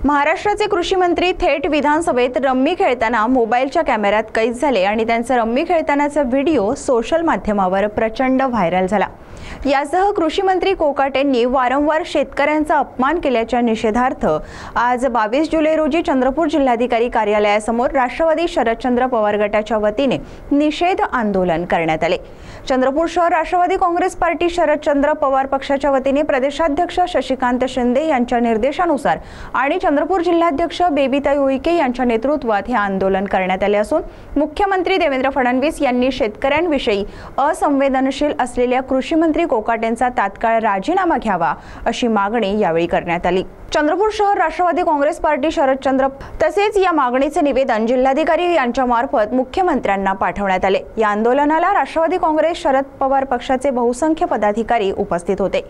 महाराष्ट्राचे कृषी मंत्री थेट विधानसभेत रम्मी खेळताना मोबाईलच्या कॅमेऱ्यात कैद झाले आणि त्यांचा रम्मी खेळतानाचा व्हिडिओ सोशल माध्यमावर प्रचंड व्हायरल झाला। यासह कृषी मंत्री कोकाटेंनी वारंवार शेतकऱ्यांचा अपमान केल्याच्या निषेधार्थ आज 22 जुलै रोजी चंद्रपूर जिल्हाधिकारी कार्यालयासमोर राष्ट्रवादी शरदचंद्र पवार गटाच्या वतीने निषेध आंदोलन करण्यात आले। चंद्रपूर शहर राष्ट्रवादी काँग्रेस पार्टी शरदचंद्र पवार पक्षाच्या वतीने प्रदेशाध्यक्ष शशिकांत शिंदे यांच्या निर्देशानुसार आणि चंद्रपूर जिल्हाध्यक्ष बेबीताई उईके यांच्या नेतृत्वात हे आंदोलन करण्यात आले असून मुख्यमंत्री देवेंद्र फडणवीस यांनी शेतकऱ्यांविषयी असंवेदनशील असलेल्या कृषी मंत्री कोकाटेंचा तात्काळ राजीनामा घ्यावा अशी मागणी यावेळी करण्यात आली। चंद्रपूर शहर राष्ट्रवादी काँग्रेस पार्टी शरदचंद्र तसेच या मागणीचे निवेदन जिल्हाधिकारी यांच्या मार्फत मुख्यमंत्र्यांना पाठवण्यात आले। या आंदोलनाला राष्ट्रवादी काँग्रेस शरद पवार पक्षाचे बहुसंख्य पदाधिकारी उपस्थित होते।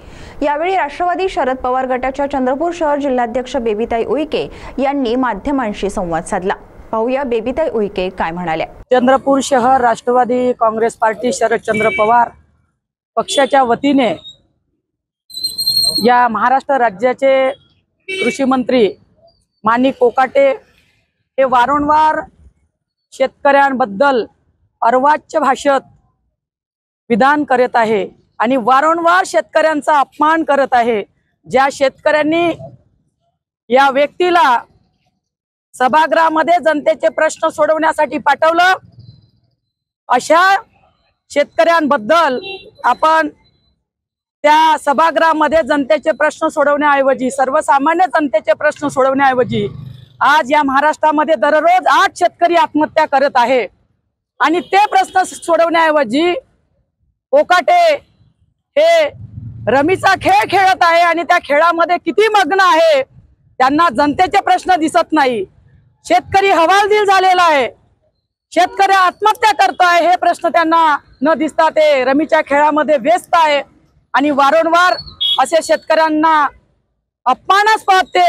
यावेळी राष्ट्रवादी शरद पवार गटाच्या चंद्रपूर शहर जिल्हाध्यक्ष बेबीताई उईके यांनी माध्यमांशी संवाद साधला। पाहूया बेबीताई उईके काय म्हणाल्या। चंद्रपूर शहर राष्ट्रवादी काँग्रेस पार्टी शरदचंद्र पवार पक्षाच्या वतीने या महाराष्ट्र राज्याचे कृषी मंत्री माननीय कोकाटे हे वारंवार शेतकऱ्यांबद्दल अर्वाच्य भाषेत विधान करत आहे आणि वारंवार शेतकऱ्यांचा अपमान करत आहे। ज्या शेतकऱ्यांनी या व्यक्तीला सभागृहामध्ये जनतेचे प्रश्न सोडवण्यासाठी पाठवलं, अशा शेतकऱ्यांबद्दल आपण त्या सभागृहामध्ये जनतेचे प्रश्न सोडवण्याऐवजी सर्वसामान्य जनतेचे प्रश्न सोडवण्याऐवजी आज या महाराष्ट्रामध्ये दररोज 8 शेतकरी आत्महत्या करत आहे आणि ते प्रश्न सोडवण्याऐवजी कोकाटे हे रमीचा खेळ खेळत आहे आणि त्या खेळामध्ये किती मग्न आहे त्यांना जनतेचे प्रश्न दिसत नाही। शेतकरी हवालदिल झालेला आहे, शेतकरी आत्महत्या करतोय हे प्रश्न त्यांना न दिसता ते रमीच्या खेळामध्ये व्यस्त आहे आणि वारंवार असे शेतकऱ्यांना अपमानास्पद ते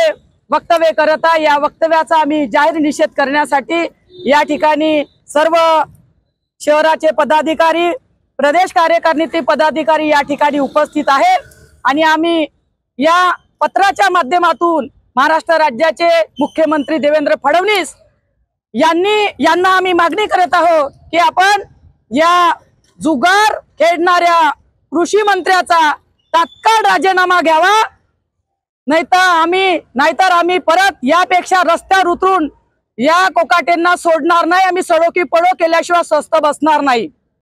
वक्तव्य करत आहे। या वक्तव्याचा आम्ही जाहीर निषेध करण्यासाठी या ठिकाणी सर्व शहराचे पदाधिकारी, प्रदेश कार्यकारिणीचे पदाधिकारी या ठिकाणी उपस्थित आहे आणि आम्ही या पत्राच्या माध्यमातून महाराष्ट्र राज्याचे मुख्यमंत्री देवेंद्र फडणवीस यांना आम्ही मागणी करत आहोत की आपण या जुगार खेळणाऱ्या कृषी मंत्र्याचा तात्काळ राजीनामा घ्यावा, नाहीतर आम्ही परत यापेक्षा रस्त्यावर उतरून या कोकाटेंना सोडणार नाही। आम्ही सडोकी पडो केल्याशिवाय स्वस्थ बसणार नाही।